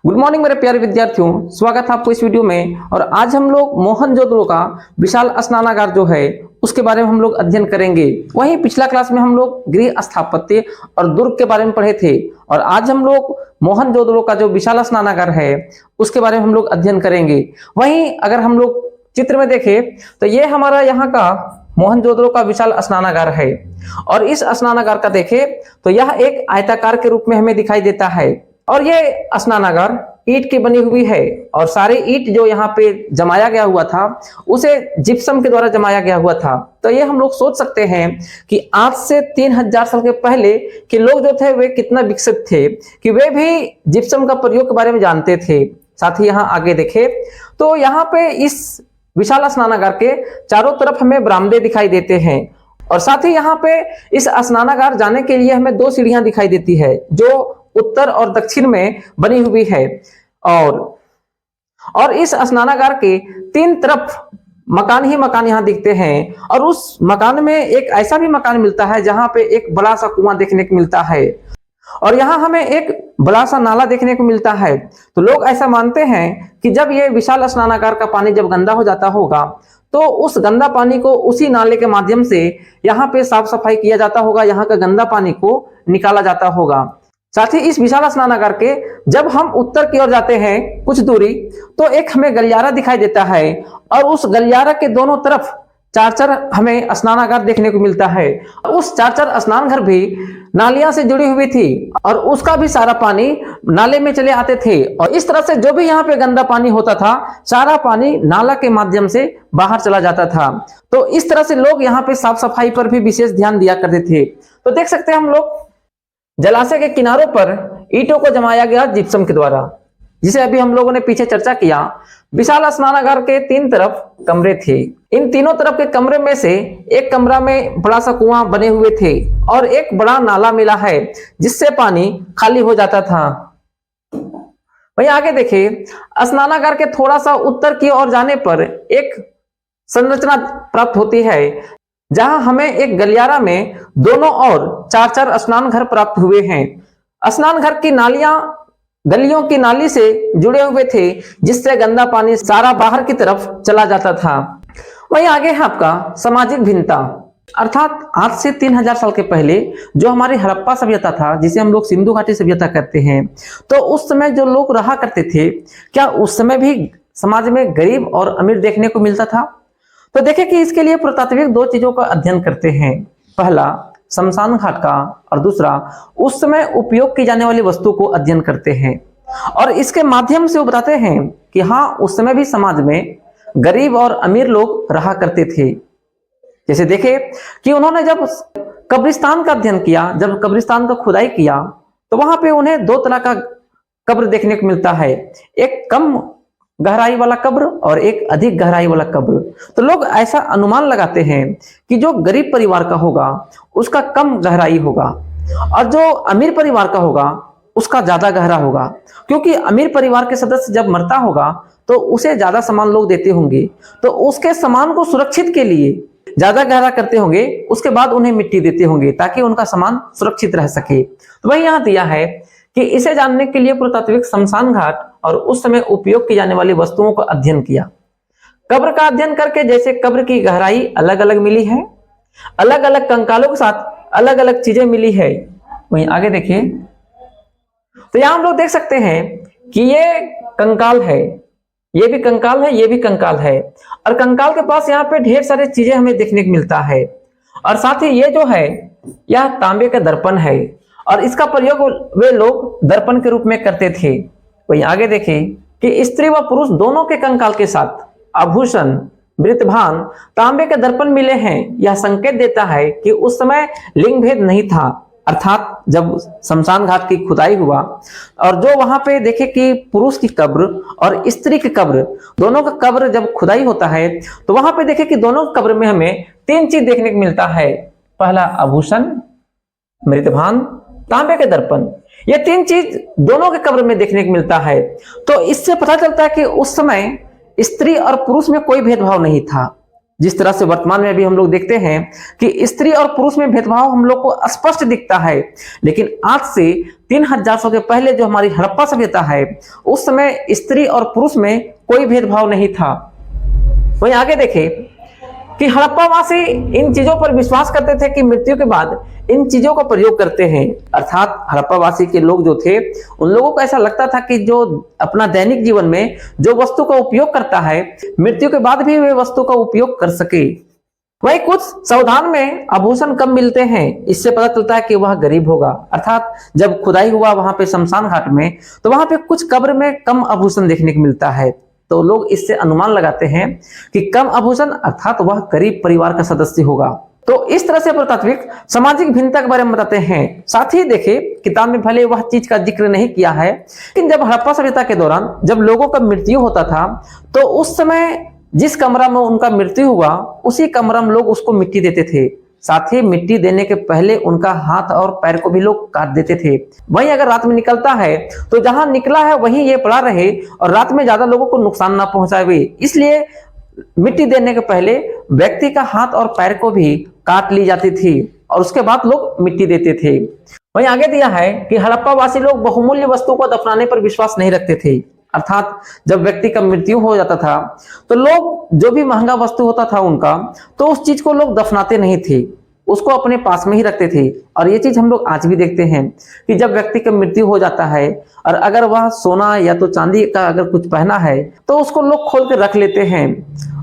Good morning मेरे प्यारे विद्यार्थियों, स्वागत है आपको इस वीडियो में। और आज हम लोग मोहनजोदड़ो का विशाल स्नानागार जो है उसके बारे में हम लोग अध्ययन करेंगे। वहीं पिछला क्लास में हम लोग गृह स्थापत्य और दुर्ग के बारे में पढ़े थे, और आज हम लोग मोहनजोदड़ो का जो विशाल स्नानागार है उसके बारे में हम लोग अध्ययन करेंगे। वहीं अगर हम लोग चित्र में देखें तो ये हमारा यहाँ का मोहनजोदड़ो का विशाल स्नानागार है, और इस स्नानागार का देखें तो यह एक आयताकार के रूप में हमें दिखाई देता है। और ये स्नानागार ईंट की बनी हुई है, और सारे ईंट जो यहाँ पे जमाया गया हुआ था उसे जिप्सम के द्वारा जमाया गया हुआ था। तो ये हम लोग सोच सकते हैं कि आज से 3000 साल के पहले के लोग जो थे वे कितना विकसित थे कि वे भी जिप्सम का प्रयोग के बारे में जानते थे। साथ ही यहाँ आगे देखे तो यहाँ पे इस विशाल स्नानागार के चारों तरफ हमें बरामदे दिखाई देते हैं, और साथ ही यहाँ पे इस स्नानागार जाने के लिए हमें 2 सीढ़ियां दिखाई देती है जो उत्तर और दक्षिण में बनी हुई है। और इस स्नानागार के 3 तरफ मकान ही मकान यहाँ दिखते हैं, और उस मकान में एक ऐसा भी मकान मिलता है जहां पे एक बड़ा सा कुआं देखने को मिलता है, और यहाँ हमें एक बड़ा सा नाला देखने को मिलता है। तो लोग ऐसा मानते हैं कि जब ये विशाल स्नानागार का पानी जब गंदा हो जाता होगा तो उस गंदा पानी को उसी नाले के माध्यम से यहाँ पे साफ सफाई किया जाता होगा, यहाँ का गंदा पानी को निकाला जाता होगा। साथ ही इस विशाल स्नानागार के जब हम उत्तर की ओर जाते हैं कुछ दूरी तो एक हमें गलियारा दिखाई देता है, और उस गलियारा के दोनों तरफ 4 हमें स्नानागार देखने को मिलता है। उस 4 स्नान घर भी नालियां से जुड़ी हुई थी, और उसका भी सारा पानी नाले में चले आते थे, और इस तरह से जो भी यहाँ पे गंदा पानी होता था सारा पानी नाला के माध्यम से बाहर चला जाता था। तो इस तरह से लोग यहाँ पे साफ सफाई पर भी विशेष ध्यान दिया करते थे। तो देख सकते हैं हम लोग जलाशय के किनारों पर ईंटों को जमाया गया जिप्सम के द्वारा, जिसे अभी हम लोगों ने पीछे चर्चा किया। विशाल स्नानागार के 3 तरफ कमरे थे। इन तीनों तरफ के कमरे में से एक कमरा में बड़ा सा कुआं बने हुए थे, और एक बड़ा नाला मिला है जिससे पानी खाली हो जाता था। वहीं आगे देखिए, स्नानागार के थोड़ा सा उत्तर की ओर जाने पर एक संरचना प्राप्त होती है जहां हमें एक गलियारा में दोनों ओर 4 स्नान घर प्राप्त हुए हैं। स्नान घर की नालियां गलियों की नाली से जुड़े हुए थे, जिससे गंदा पानी सारा बाहर की तरफ चला जाता था। वहीं आगे है आपका सामाजिक भिन्नता, अर्थात आज से 3000 साल के पहले जो हमारी हड़प्पा सभ्यता था, जिसे हम लोग सिंधु घाटी सभ्यता कहते हैं, तो उस समय जो लोग रहा करते थे, क्या उस समय भी समाज में गरीब और अमीर देखने को मिलता था? तो देखें कि इसके लिए पुरातात्विक 2 चीजों का अध्ययन करते हैं। पहला शमशान घाट का, और दूसरा उस समय उपयोग की जाने वाली वस्तु को अध्ययन करते हैं, और इसके माध्यम से वो बताते हैं कि हाँ, उस समय भी समाज में गरीब और अमीर लोग रहा करते थे। जैसे देखे कि उन्होंने जब कब्रिस्तान का अध्ययन किया, जब कब्रिस्तान का खुदाई किया, तो वहां पे उन्हें 2 तरह का कब्र देखने को मिलता है, एक कम गहराई वाला कब्र और एक अधिक गहराई वाला कब्र। तो लोग ऐसा अनुमान लगाते हैं कि जो गरीब परिवार का होगा उसका कम गहराई होगा, और जो अमीर परिवार का होगा उसका ज्यादा गहरा होगा, क्योंकि अमीर परिवार के सदस्य जब मरता होगा तो उसे ज्यादा सामान लोग देते होंगे, तो उसके सामान को सुरक्षित के लिए ज्यादा गहरा करते होंगे, उसके बाद उन्हें मिट्टी देते होंगे ताकि उनका सामान सुरक्षित रह सके। तो वही यहाँ दिया है कि इसे जानने के लिए पुरातात्विक शमशान घाट और उस समय उपयोग की जाने वाली वस्तुओं का अध्ययन किया। कब्र का अध्ययन करके जैसे कब्र की गहराई अलग अलग मिली है, अलग अलग कंकालों के साथ अलग अलग चीजें मिली है। वहीं आगे देखिए तो यहां हम लोग देख सकते हैं कि ये कंकाल है, ये भी कंकाल है, ये भी कंकाल है, और कंकाल के पास यहाँ पे ढेर सारी चीजें हमें देखने को मिलता है। और साथ ही ये जो है यह तांबे का दर्पण है, और इसका प्रयोग वे लोग दर्पण के रूप में करते थे। वहीं आगे देखें कि स्त्री व पुरुष दोनों के कंकाल के साथ आभूषण, वृतभान, तांबे के दर्पण मिले हैं। यह संकेत देता है कि उस समय लिंग भेद नहीं था, अर्थात जब शमशान घाट की खुदाई हुआ और जो वहां पे देखे कि पुरुष की कब्र और स्त्री की कब्र, दोनों का कब्र जब खुदाई होता है तो वहां पे देखे कि दोनों कब्र में हमें 3 चीज देखने को मिलता है। पहला आभूषण, मृतभान, तांबे के दर्पण, ये 3 चीज दोनों के कब्र में देखने को मिलता है। तो इससे पता चलता है कि उस समय स्त्री और पुरुष में कोई भेदभाव नहीं था, जिस तरह से वर्तमान में भी हम लोग देखते हैं कि स्त्री और पुरुष में भेदभाव हम लोग को स्पष्ट दिखता है। लेकिन आज से 3000 साल के पहले जो हमारी हड़प्पा सभ्यता है, उस समय स्त्री और पुरुष में कोई भेदभाव नहीं था। वहीं आगे देखें कि हड़प्पावासी इन चीजों पर विश्वास करते थे कि मृत्यु के बाद इन चीजों का प्रयोग करते हैं। अर्थात हड़प्पावासी के लोग जो थे, उन लोगों को ऐसा लगता था कि जो अपना दैनिक जीवन में जो वस्तु का उपयोग करता है, मृत्यु के बाद भी वे वस्तु का उपयोग कर सके। वही कुछ सावधान में आभूषण कम मिलते हैं, इससे पता चलता है कि वह गरीब होगा। अर्थात जब खुदाई हुआ वहां पे शमशान घाट में, तो वहां पे कुछ कब्र में कम आभूषण देखने को मिलता है, तो लोग इससे अनुमान लगाते हैं कि कम आभूषण अर्थात वह गरीब परिवार का सदस्य होगा। तो इस तरह से पुरातात्विक सामाजिक भिन्नता के बारे में बताते हैं। साथ ही देखिए, किताब में भले वह चीज का जिक्र नहीं किया है, लेकिन जब हड़प्पा सभ्यता के दौरान जब लोगों का मृत्यु होता था, तो उस समय जिस कमरा में उनका मृत्यु हुआ, उसी कमरा में लोग उसको मिट्टी देते थे। साथ ही मिट्टी देने के पहले उनका हाथ और पैर को भी लोग काट देते थे। वहीं अगर रात में निकलता है, तो जहां निकला है वहीं ये पड़ा रहे और रात में ज्यादा लोगों को नुकसान ना पहुंचाए, इसलिए मिट्टी देने के पहले व्यक्ति का हाथ और पैर को भी काट ली जाती थी और उसके बाद लोग मिट्टी देते थे। वहीं आगे दिया है कि हड़प्पा वासी लोग बहुमूल्य वस्तु को दफनाने पर विश्वास नहीं रखते थे। अर्थात जब व्यक्ति का मृत्यु हो जाता था, तो लोग जो भी महंगा वस्तु होता था उनका, तो उस चीज को लोग दफनाते नहीं थे, उसको अपने पास में ही रखते थे। और ये चीज हम लोग आज भी देखते हैं कि जब व्यक्ति का मृत्यु हो जाता है और अगर वह सोना या तो चांदी का अगर कुछ पहना है, तो उसको लोग खोल के रख लेते हैं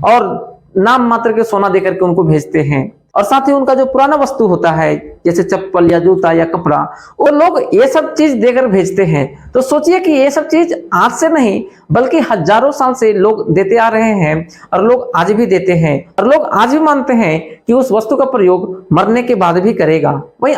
और नाम मात्र के सोना देकर के उनको भेजते हैं। और साथ ही उनका जो पुराना वस्तु होता है, जैसे चप्पल या जूता या कपड़ा, वो लोग ये सब चीज देकर भेजते हैं। तो सोचिए कि ये सब चीज आज से नहीं बल्कि हजारों साल से लोग देते आ रहे हैं और लोग आज भी देते हैं और लोग आज भी मानते हैं कि उस वस्तु का प्रयोग मरने के बाद भी करेगा। वही